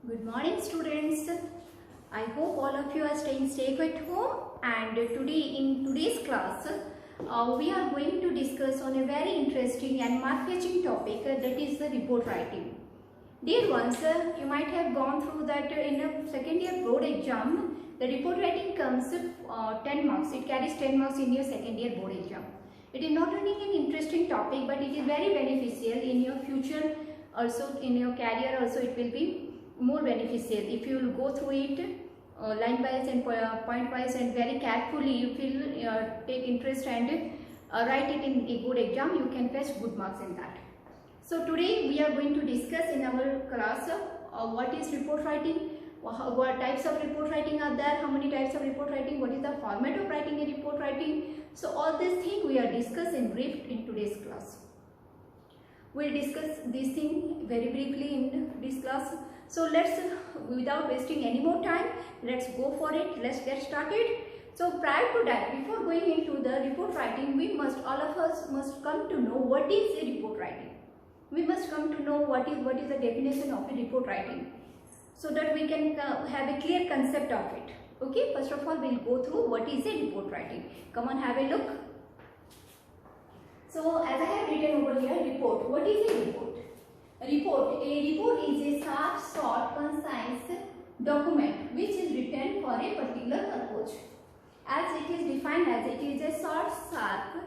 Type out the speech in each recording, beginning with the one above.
Good morning students. I hope all of you are staying safe at home, and in today's class we are going to discuss on a very interesting and mark-catching topic, that is the report writing. Dear ones, you might have gone through that in a second year board exam. The report writing comes 10 marks. It carries 10 marks in your second year board exam. It is not only an interesting topic, but it is very beneficial in your future, also in your career also it will be more beneficial if you will go through it line wise and point wise, and very carefully you will take interest and write it in a good exam. You can fetch good marks in that. So today we are going to discuss in our class what is report writing, what types of report writing are there, how many types of report writing, what is the format of writing a report writing. So all these things we are discuss in brief in today's class. We'll discuss these things very briefly in this class. So let's, without wasting any more time, let's go for it. Let's get started. So prior to that, before going into the report writing, all of us must come to know what is a report writing. We must come to know what is the definition of a report writing, so that we can have a clear concept of it. Okay, first of all we'll go through what is a report writing. Come on, have a look. So as I have written over here, report. What is a report? A report is a sharp, short, concise document which is written for a particular purpose. As it is defined as, it is a short, sharp,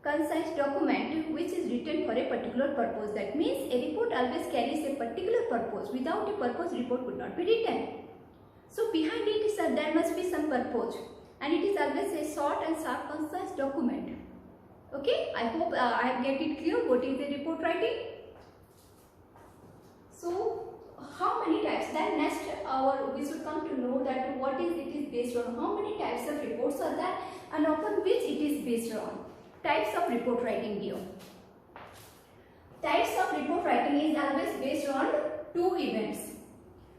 concise document which is written for a particular purpose. That means a report always carries a particular purpose. Without a purpose, report could not be written. So behind it, there must be some purpose, and it is always a short and sharp, concise document. Okay, I hope I have made it clear what is a report writing. So how many types? Then next we should come to know that what is it is based on. How many types of reports are there, and upon which it is based on. Types of report writing dear. Types of report writing is always based on two events.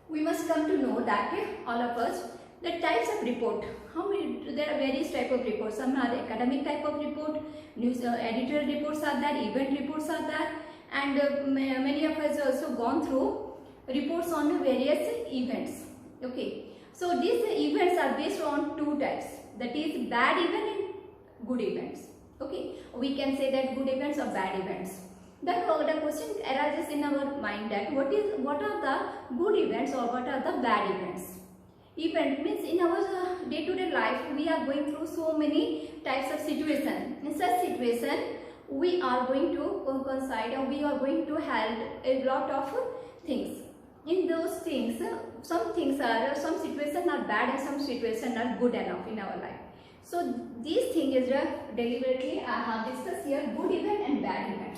We must come to know that all of us, the types of report. How many? There are various type of reports. Some are academic type of report, news editorial reports are there, event reports are there, and many of us also gone through reports on various events. Okay, so these events are based on two types, that is bad event and good events. Okay, we can say that good events or bad events. Then the question arises in our mind that what are the good events or what are the bad events. Event means in our day-to-day life we are going through so many types of situation. In such situation we are going to coincide, or we are going to have a lot of things. In those things, some situations are bad and some situations are good enough in our life. So these things is deliberately I have discussed here, good event and bad event.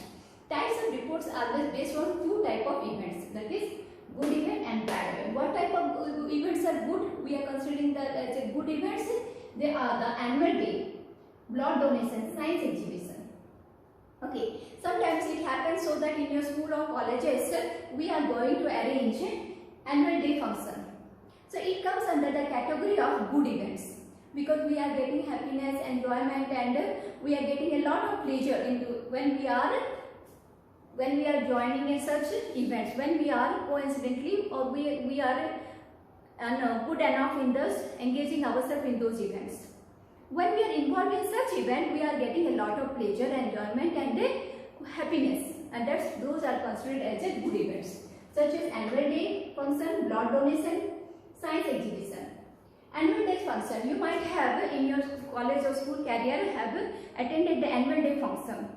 Types of reports are always based on two type of events, that is good event and bad event. What type of events are good? We are considering that as a good events. They are the annual day, blood donation, science exhibition. Okay, sometimes it happens so that in your school or colleges we are going to arrange annual day function. So it comes under the category of good events, because we are getting happiness, enjoyment, and we are getting a lot of pleasure into when we are joining in such events, when we are coincidentally or we are good enough in those, engaging ourselves in those events. When we are involved in such event, we are getting a lot of pleasure, enjoyment, and happiness, and those are considered as a good events, such as annual day function, blood donation, science exhibition. Annual day function, you might have in your college or school career have attended the annual day function.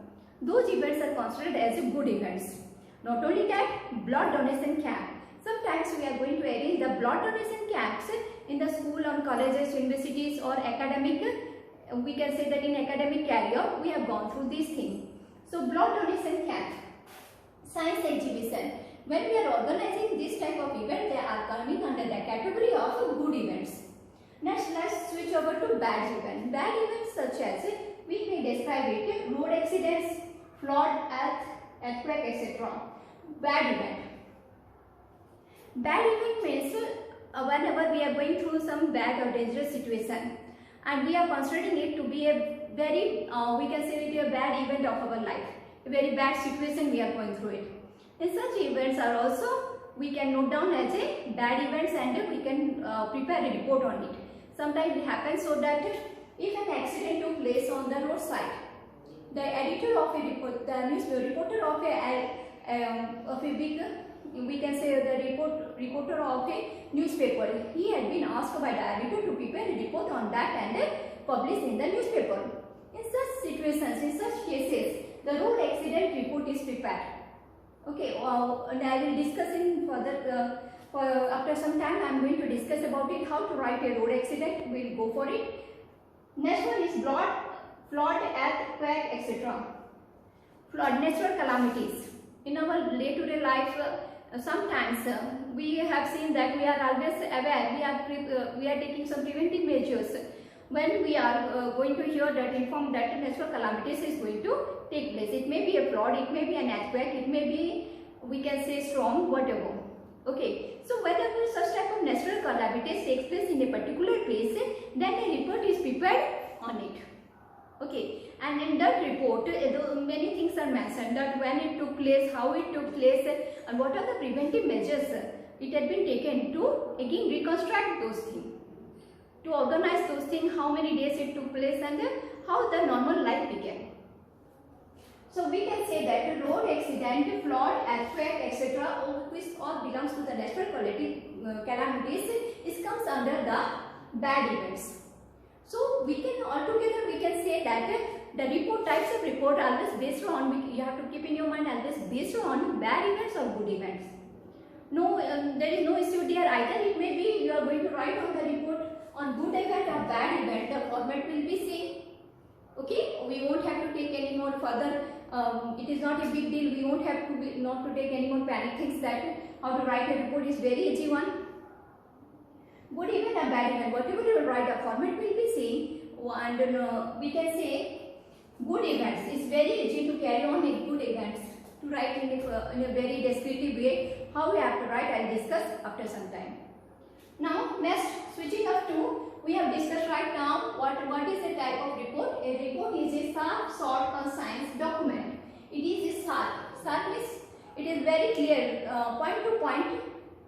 Those events are considered as a good events. Not only that, blood donation camp. Sometimes we are going to arrange the blood donation camps in the school or colleges, universities, or academic. We can say that in academic career we have gone through these things. So blood donation camp, science exhibition. When we are organizing this type of event, they are coming under the category of good events. Next, let's switch over to bad events. Bad events such as, we may describe it, road accidents, flood, earthquake, etc. Bad event. Bad event means whenever we are going through some bad or dangerous situation, and we are considering it to be a very, we can say it a bad event of our life, a very bad situation we are going through it. And such events are also we can note down as a bad events and we can prepare a report on it. Sometimes it happens so that if an accident took place on the roadside, the editor of a report, the reporter of a big, we can say the reporter of a newspaper, he had been asked by the editor to prepare a report on that and publish in the newspaper. In such situations, in such cases, the road accident report is prepared. Okay, and I will discuss in further, after some time I am going to discuss about it, how to write a road accident. We will go for it. Next one is flood, earthquake, etc. Flood, natural calamities. In our day-to-day life, sometimes we have seen that we are always aware, we are taking some preventive measures. When we are going to hear that inform that natural calamities is going to take place. It may be a flood, it may be an earthquake, it may be, we can say, storm, whatever. Okay, so whenever such type of natural calamities takes place in a particular place, then a report is prepared on it. Okay, and in that report, many things are mentioned, that when it took place, how it took place, and what are the preventive measures it had been taken to again reconstruct those things, to organize those things, how many days it took place, and how the normal life began. So we can say that road accident, flood, earthquake, etc., which all belongs to the natural calamities, it comes under the bad events. So we can altogether we can say that the report, types of report are always based on, you have to keep in your mind, always based on bad events or good events. No, there is no issue there either. It may be you are going to write on the report on good event or bad event, the format will be same. Okay, we won't have to take any more further. It is not a big deal. We won't have to not to take any more panic things, that how to write a report is very easy one. Good event or bad event, whatever you will write, the format will be same. And we can say good events is very easy to carry on in good events, to write in a very descriptive way. How we have to write, I will discuss after some time. Now next, switching up to, we have discussed right now what is a type of report. A report is a sharp, short, concise document. It is a sharp. Sharp means it is very clear, point to point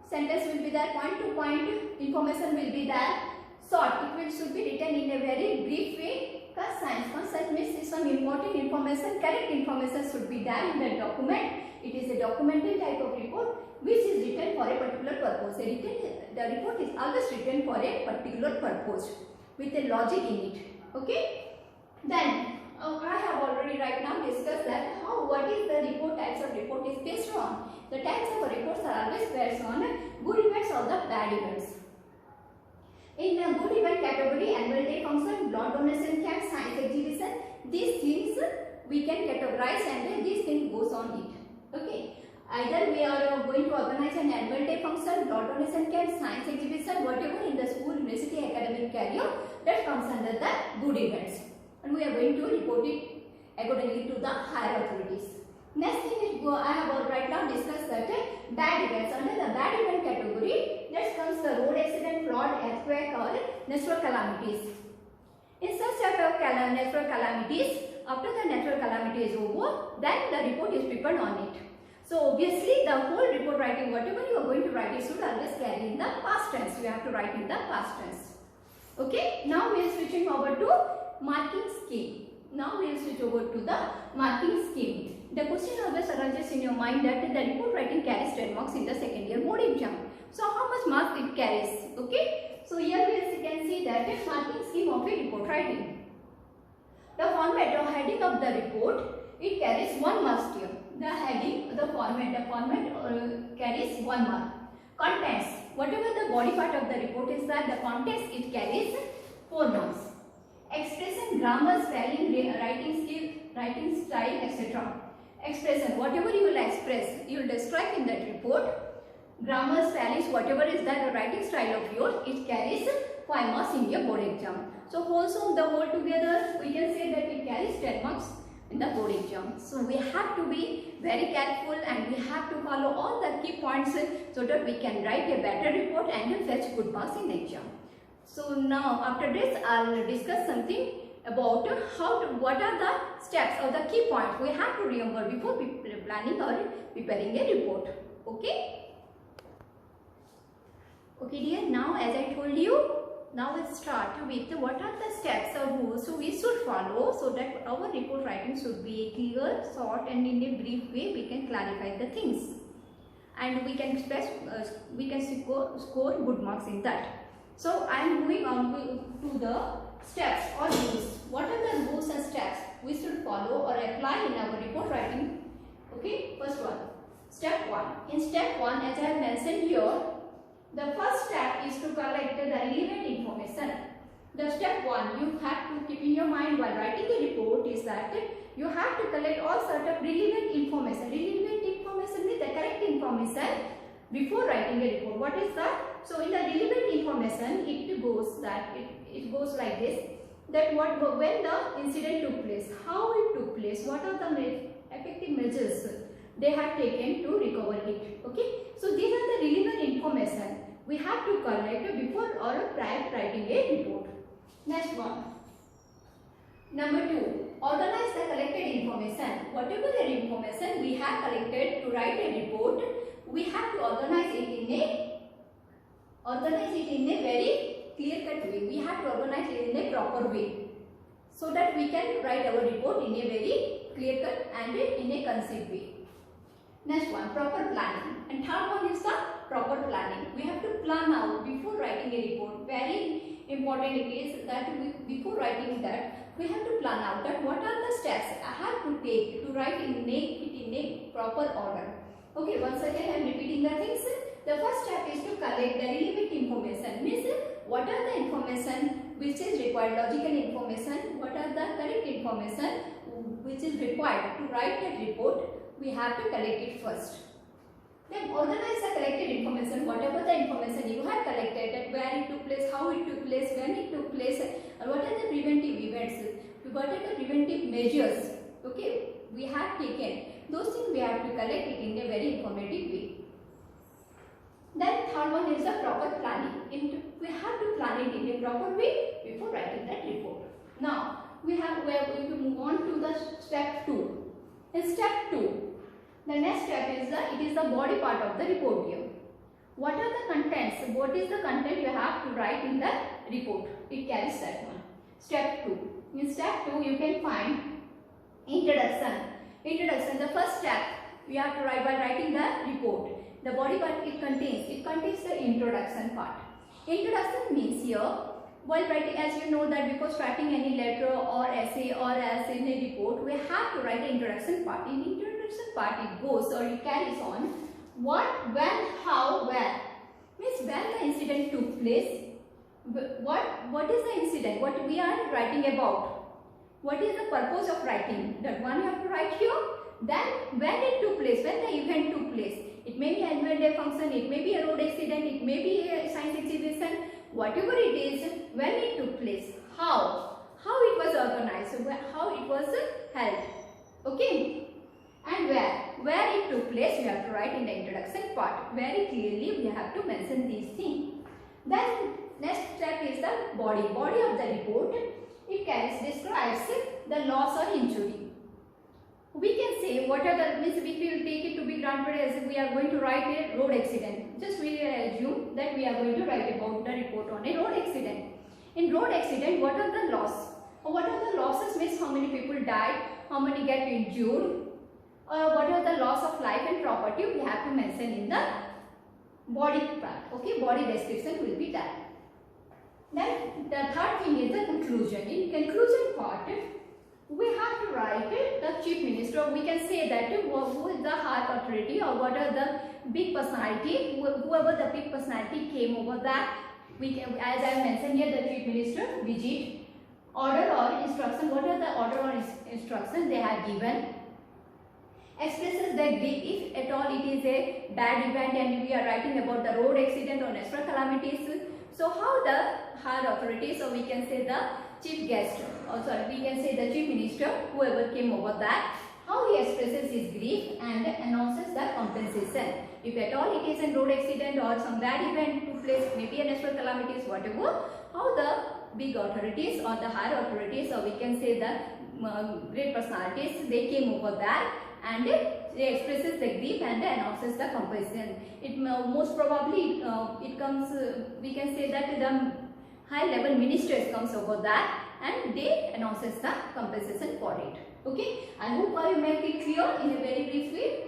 sentence will be there, point to point information will be there. Short, it should be written in a very brief way. Concise means some important information, correct information should be there in the document. It is a documented type of report which is written for a particular purpose. The report is always written for a particular purpose with a logic in it. Okay. Then I have already right now discussed that what is the report, types of report is based on. The types of reports are always based on good events or the bad events. In the good event category, annual day function, blood donation camp, science exhibition, these things we can categorize and these things goes on it. Okay. Either we are going to organize an annual day function, blood donation camp, science exhibition, whatever in the school, university, academic career, that comes under the good events. And we are going to report it accordingly to the higher authorities. Next thing is, I have right now discussed that bad events. Under the bad event category, that comes the road accident, flood, earthquake or natural calamities. In such type of natural calamities, after the natural calamity is over, then the report is prepared on it. So obviously the whole report writing, whatever you are going to write, it should always carry in the past tense. You have to write in the past tense. Okay. Now we are switching over to marking scheme. Now we will switch over to the marking scheme. The question always arises in your mind that the report writing carries 10 marks in the second year board exam. So how much marks it carries? Okay. So here we can see that a marking scheme of a report writing. The format or heading of the report, it carries 1 mark here. The heading, the format carries 1 mark. Contents, whatever the body part of the report is that, the contents it carries 4 marks. Expression, grammar, spelling, writing skill, writing style, etc. Expression, whatever you will express, you will describe in that report. Grammar, spelling, whatever is that the writing style of yours, it carries 5 marks in your board exam. So also the whole together, we can say that it carries 10 marks in the board exam. So we have to be very careful and we have to follow all the key points so that we can write a better report and fetch good marks in exam. So now after this, I'll discuss something about what are the steps or the key points we have to remember before planning or preparing a report. Okay. Okay dear, now as I told you, now let's start with what are the steps or rules we should follow so that our report writing should be clear, short and in a brief way we can clarify the things and we can score good marks in that. So I am moving on to the steps or rules. What are the rules and steps we should follow or apply in our report writing? Okay, first one, step 1. In step 1, as I have mentioned here, the first step is to collect the relevant information. The step 1 you have to keep in your mind while writing the report is that you have to collect all sort of relevant information. Relevant information means the correct information before writing a report. What is that? So in the relevant information, it goes like this: that when the incident took place, how it took place, what are the effective measures they have taken to recover it. Okay, so these are the relevant information we have to collect before or prior to writing a report. Next one. Number 2, organize the collected information. Whatever the information we have collected to write a report, we have to organize it in a very clear-cut way. We have to organize it in a proper way so that we can write our report in a very clear-cut and in a concise way. Next one, proper planning. And third one is the proper planning. We have to plan out before writing a report. Very important it is that before writing that, we have to plan out that what are the steps I have to take to write it in a proper order. Okay, once again I am repeating the things. The first step is to collect the relevant information. Means what are the information which is required, logical information, what are the correct information which is required to write that report. We have to collect it first. Then organize the collected information, whatever the information you have collected, that where it took place, how it took place, when it took place, and what are the preventive events, what are the preventive measures, okay, we have taken. Those things we have to collect it in a very informative way. Then third one is the proper planning. We have to plan it in a proper way before writing that report. Now we are going to move on to the step 2. In step 2, the next step is it is the body part of the report here. What are the contents? What is the content you have to write in the report? It carries that one. Step 2. In step 2, you can find introduction. Introduction. The first step we have to write while writing the report. The body part it contains the introduction part. Introduction means here, while writing, as you know that before starting any letter or essay or as in a report, we have to write the introduction part. In introduction part, it goes or it carries on what, when, how, where. Means when the incident took place, what is the incident, what we are writing about, what is the purpose of writing, that one you have to write here. Then when it took place, when the event took place, it may be an annual day function, it may be a road accident, it may be a science exhibition, whatever it is, when it took place, how it was organized, how it was held, okay, and where it took place, we have to write in the introduction part. Very clearly we have to mention these things. Then next step is the body of the report. It describes the loss or injury. We can say what are the, means we will take it to be granted as we are going to write a road accident. Just we assume that we are going to write about the report on a road accident. In road accident, what are the loss? Or what are the losses? Means how many people died, how many get injured, what are the loss of life and property, we have to mention in the body part. Okay, body description will be done. Then the third thing is the conclusion. In conclusion part, we have to write the chief minister. We can say that who is the high authority or what are the big personality, whoever the big personality came over that. We can, as I mentioned here, the chief minister visit, order or instruction. What are the order or instruction they have given? Expresses the grief if at all it is a bad event and we are writing about the road accident or natural calamities. So how the higher authorities, or we can say the chief guest, or sorry, we can say the chief minister, whoever came over that, how he expresses his grief and announces the compensation. If at all it is a road accident or some bad event took place, maybe a natural calamities, whatever, how the big authorities or the higher authorities, or we can say the great personalities, they came over that and it expresses the grief and announces the compassion. It most probably it comes. We can say that the high level ministers comes over that and they announces the compensation for it. Okay, I hope I make it clear in a very brief way.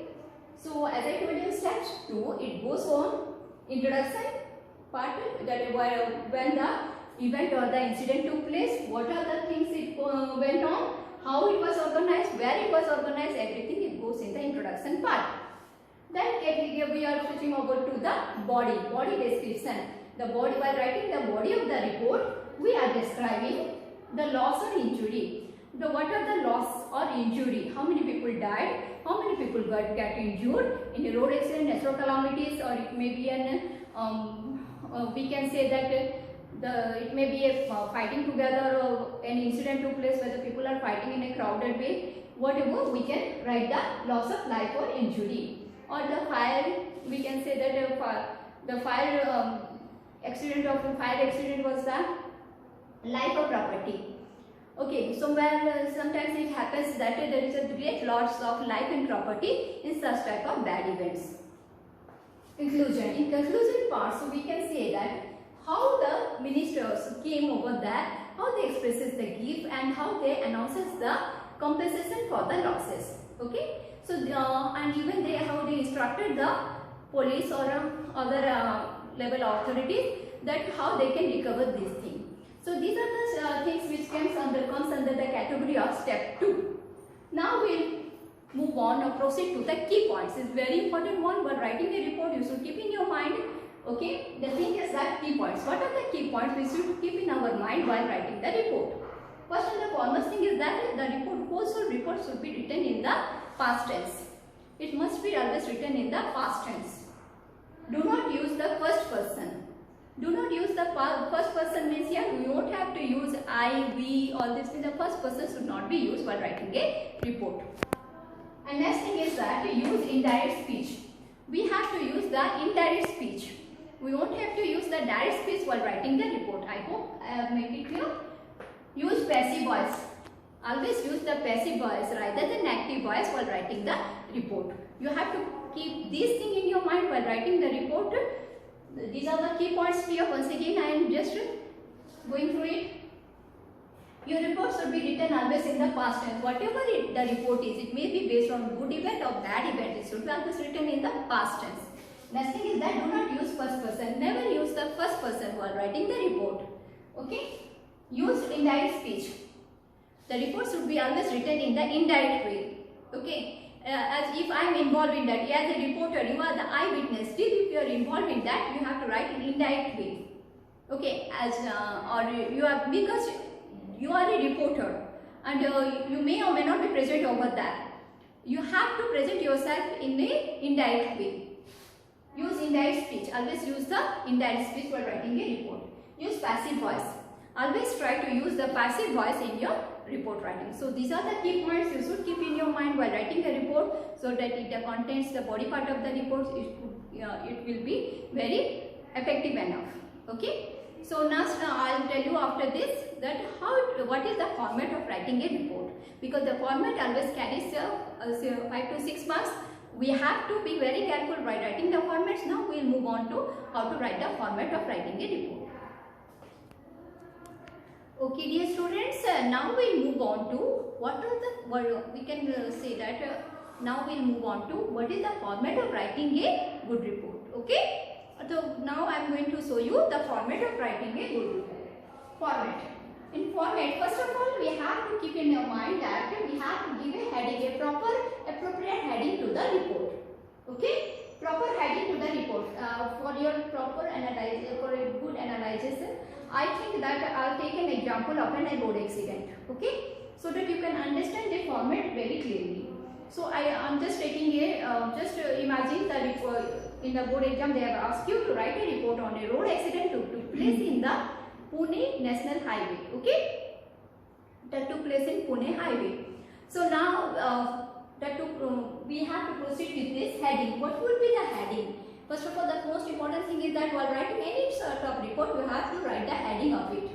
So as I told you, step 2, it goes on introduction part, that when the event or the incident took place, what are the things it went on, how it was organized, where it was organized, everything it goes in the introduction part. Then we are switching over to the body description. The body, while writing the body of the report, we are describing the loss or injury. What are the loss or injury? How many people died? How many people got injured in a road accident, natural calamities, or it may be an we can say that it may be a fighting together, or an incident took place where the people are fighting in a crowded way. Whatever, we can write the loss of life or injury. Or the fire, we can say that the fire accident was the life or property. Okay, so where sometimes it happens that there is a great loss of life and property in such type of bad events. Conclusion. In conclusion part, so we can say that how the ministers came over that, how they expresses the grief and how they announces the compensation for the losses. Okay, so and even how they instructed the police or other level authorities that how they can recover these things. So these are the things which comes under the category of step 2. Now we'll move on or proceed to the key points. It's very important one. While writing a report, you should keep in your mind. Okay, the thing is that key points. What are the key points we should keep in our mind while writing the report? First and the foremost thing is that the whole report should be written in the past tense. It must be always written in the past tense. Do not use the first person. Do not use the first person, means here we won't have to use I, we, all this. The first person should not be used while writing a report. And next thing is that to use indirect speech. We have to use the indirect speech. We won't have to use the direct speech while writing the report. I hope I have made it clear. Use passive voice. Always use the passive voice rather than active voice while writing the report. You have to keep these things in your mind while writing the report. These are the key points here. Once again, I am just going through it. Your report should be written always in the past tense. Whatever the report is, it may be based on good event or bad event. It should be always written in the past tense. Next thing is that do not use first person. Never use the first person while writing the report. Okay? Use indirect speech. The report should be always written in the indirect way. Okay? As if I am involved in that, as a reporter, you are the eyewitness. Still, if you are involved in that, you have to write in indirect way. Okay, as or you are, because you are a reporter and you may or may not be present over that. You have to present yourself in a indirect way. Use indirect speech. Always use the indirect speech while writing a report. Use passive voice. Always try to use the passive voice in your report writing. So these are the key points you should keep in your mind while writing the report, so that it contains the body part of the report. It will be very effective enough. Okay. So now I will tell you after this that what is the format of writing a report, because the format always carries 5 to 6 marks. We have to be very careful while writing the formats. Now we will move on to how to write the format of writing a report. Okay, dear students, now we will move on to we can say that now we will move on to what is the format of writing a good report. Okay, so now I am going to show you the format of writing a good report. Format. In format, first of all, we have to keep in your mind that we have to give a heading, a proper appropriate heading to the report. Okay, proper heading to the report for your proper analysis, for a good analysis. I think that I'll take an example of a road accident, okay, so that you can understand the format very clearly. So I am just taking just imagine the report in the board exam. They have asked you to write a report on a road accident took place in the Pune National Highway, okay, that took place in Pune Highway. So now we have to proceed with this heading. What would be the heading? First of all, the most important thing is that while writing any sort of report, you have to write the heading of it.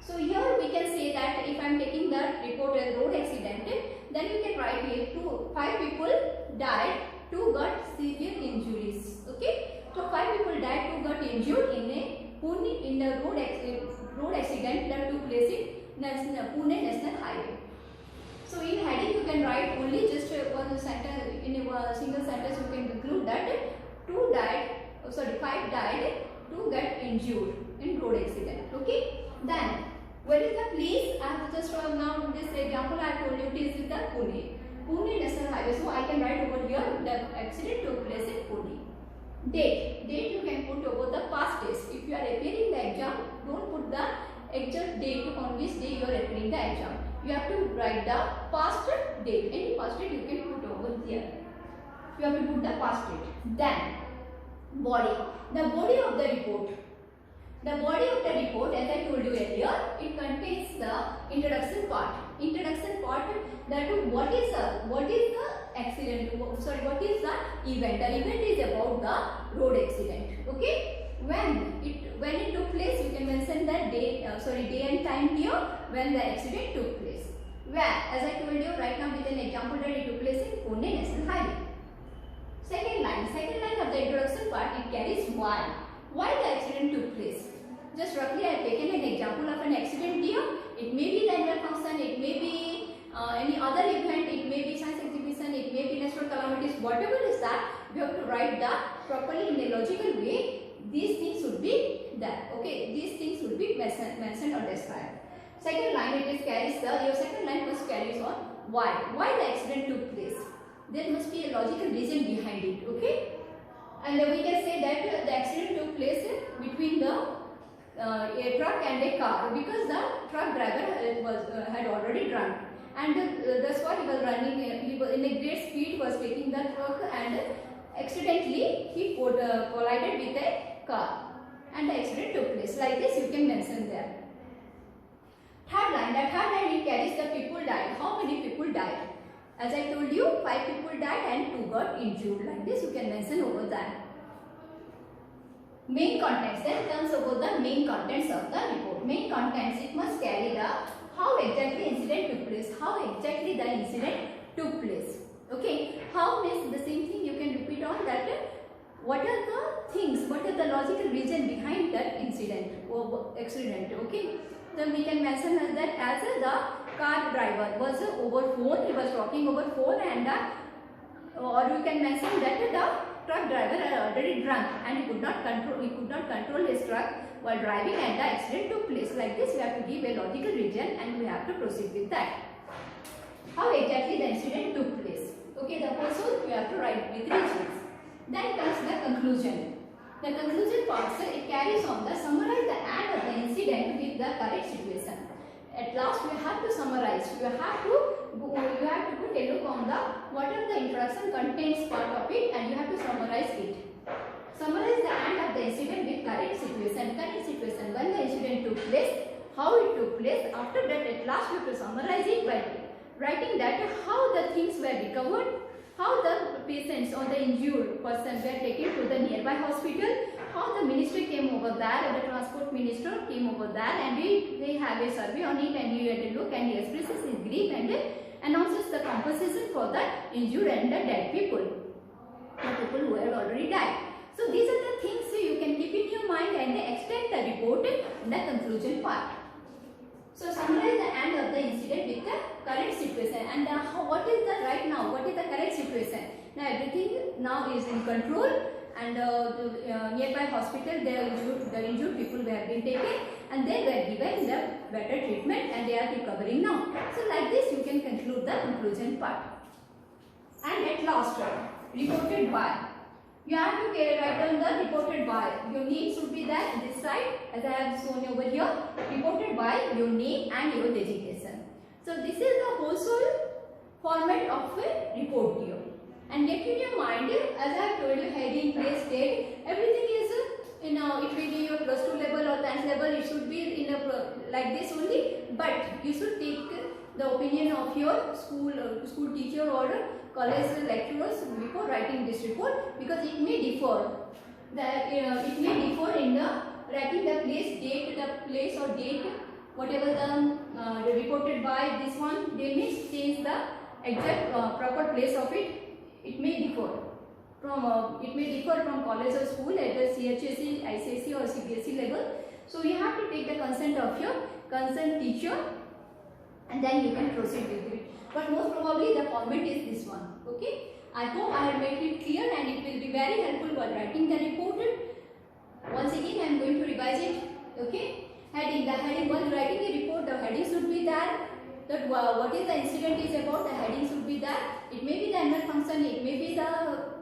So here we can say that if I am taking the report as road accident, then you can write here 5 people died, 2 got severe injuries. Okay, so 5 people died, 2 got injured in a road accident that took place in Pune National Highway. So in heading you can write only just one sentence, in a single sentence you can conclude that 5 died, 2 got injured in road accident. Okay, then where is the place? I have just now this example I have told you, it is the Pune National Highway. So I can write over here the accident took place in Pune. Date you can put over the past days. If you are appearing the exam, don't put the exact date on which day you are appearing the exam. You have to write the past date. Any past date you can put over here. You have to put the past date. Then body. The body of the report. The body of the report, as I told you earlier, it contains the introduction part. Introduction part, that what is the accident? What is the event? The event is about the road accident. Okay. When it took place, you can mention the day and time here when the accident took place. Where, as I told you right now with an example that it took place in Pune National Highway. Second line of the introduction part, it carries why the accident took place. Just roughly I have taken an example of an accident here. It may be the annual function, it may be any other event, it may be science exhibition, it may be natural calamities, whatever is that, we have to write that properly in a logical way. These things should be there. Okay, these things should be mentioned or described. Second line, your second line must carry on why the accident took place. There must be a logical reason behind it. Okay, and we can say that the accident took place between a truck and a car, because the truck driver had already drunk, and that's why he was running. He was in a great speed, was taking the truck, and accidentally he collided with a car, and the accident took place. Like this you can mention there. Third line, it carries the people died. How many people died? As I told you, 5 people died and 2 got injured. Like this you can mention over that. Main contents, then comes over the main contents of the report. Main contents, it must carry the how exactly incident took place. How exactly the incident took place. Okay, how means the same thing you can repeat on that. What are the things, what are the logical reason behind that incident or accident. Okay, then we can mention that as the car driver was over phone, he was talking over phone, and or we can mention that the truck driver had already drunk and he could not control his truck while driving, and the accident took place. Like this we have to give a logical reason and we have to proceed with that. How exactly the incident took place. Okay, the whole we have to write with reasons. Then comes the conclusion. The conclusion part, it carries on the summarize the end of the incident with the correct situation. At last we have to summarize. You have to put a look on the what are the introduction contents part of it, and you have to summarize it. Summarize the end of the incident with correct situation. Correct situation, when the incident took place, how it took place. After that, at last you have to summarize it by writing that how the things were recovered, how the patients or the injured person were taken to the nearby hospital, how the minister came over there, or the transport minister came over there, and they have a survey on it, and he had a look and he expresses his grief and announces the compensation for the injured and the dead people, the people who had already died. So these are the things you can keep in your mind and extend the report in the conclusion part. So summarize the end of the incident with the current situation, and what is the right now, what is the correct situation. Now everything now is in control, and the nearby hospital the injured people were being taken and they were given the better treatment and they are recovering now. So like this you can conclude the conclusion part. And at last, reported by. You have to write down the reported by. Your name should be there this side, as I have shown over here. Reported by your name and your designation. So this is the whole format of a report here. And get in your mind, as I have told you, heading, place, date, everything is it will be your plus 2 level or 10th level. It should be in a like this only. But you should take the opinion of your school teacher or college lecturers before writing this report, because it may differ. It may differ in the writing the place, date, the place or date, whatever the reported by this one. They may change the exact proper place of it, it may differ from college or school at the CHSE, ICSE or CBSE level. So you have to take the consent of your concerned teacher, and then you can proceed with it. But most probably the format is this one. Okay. I hope I have made it clear, and it will be very helpful while writing the report. Once again, I am going to revise it. Okay. Heading. The heading, while writing a report, the heading should be there. That what is the incident is about, the heading should be there. It may be the annual function, it may be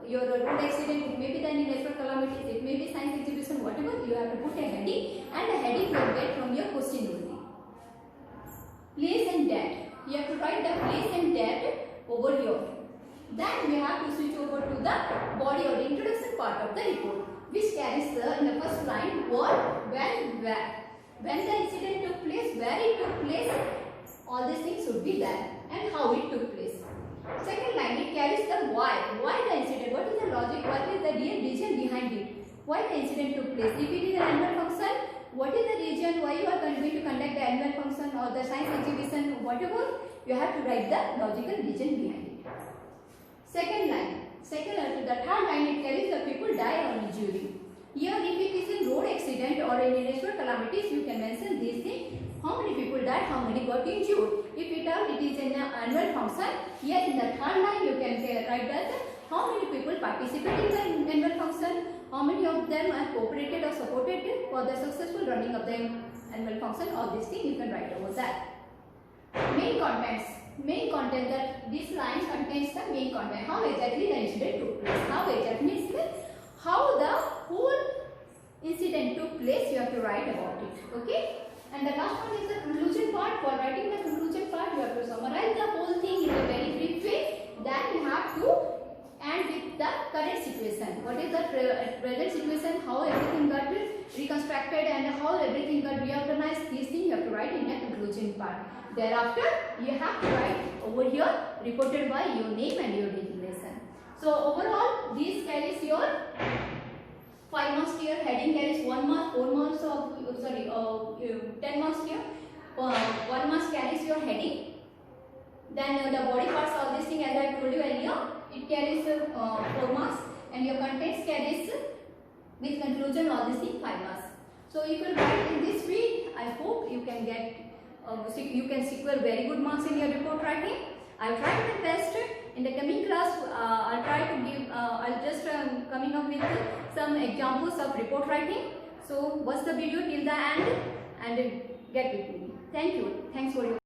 your road accident, it may be the any natural calamities, it may be science exhibition, whatever. You have to put a heading, and the heading you will get from your question only. Place and date. You have to write the place and date over here. Then we have to switch over to the body or the introduction part of the report, which carries in the first line what, when, where. When the incident took place, where it took place, all these things should be there, and how it took place. Second line, it carries the why the incident, what is the logic, what is the real reason behind it, why the incident took place. If it is an annual function, what is the reason why you are going to conduct the annual function or the science exhibition, whatever, you have to write the logical reason behind it. Second line, the third line, it carries the people die or injury. Here, if it is a road accident or any natural calamities, you can mention these things. How many people died, how many got injured. If it is an annual function, here in the third line you can write that how many people participated in the annual function, how many of them are cooperated or supported for the successful running of the annual function. All these things you can write over that. Main content, that this line contains the main content. How exactly the incident took place. How exactly means how the whole incident took place, you have to write about it. Okay. And the last one is the conclusion part. For writing the conclusion part, you have to summarize the whole thing in a very brief way. Then you have to end with the current situation. What is the present situation, how everything got reconstructed and how everything got reorganized. These things you have to write in the conclusion part. Thereafter, you have to write over here, reported by your name and your designation. So overall, this carries your 5 marks here, heading carries 1 mark, 4 marks of 10 marks here. 1 mark carries your heading. Then the body parts, all this thing as I told you earlier, it carries 4 marks, and your contents carries with conclusion all this thing 5 marks. So if you write in this way, I hope you can get you can secure very good marks in your report writing. I'll try my best. In the coming class, I'll try to give, I'll just coming up with some examples of report writing. So watch the video till the end and get with me. Thank you. Thanks for your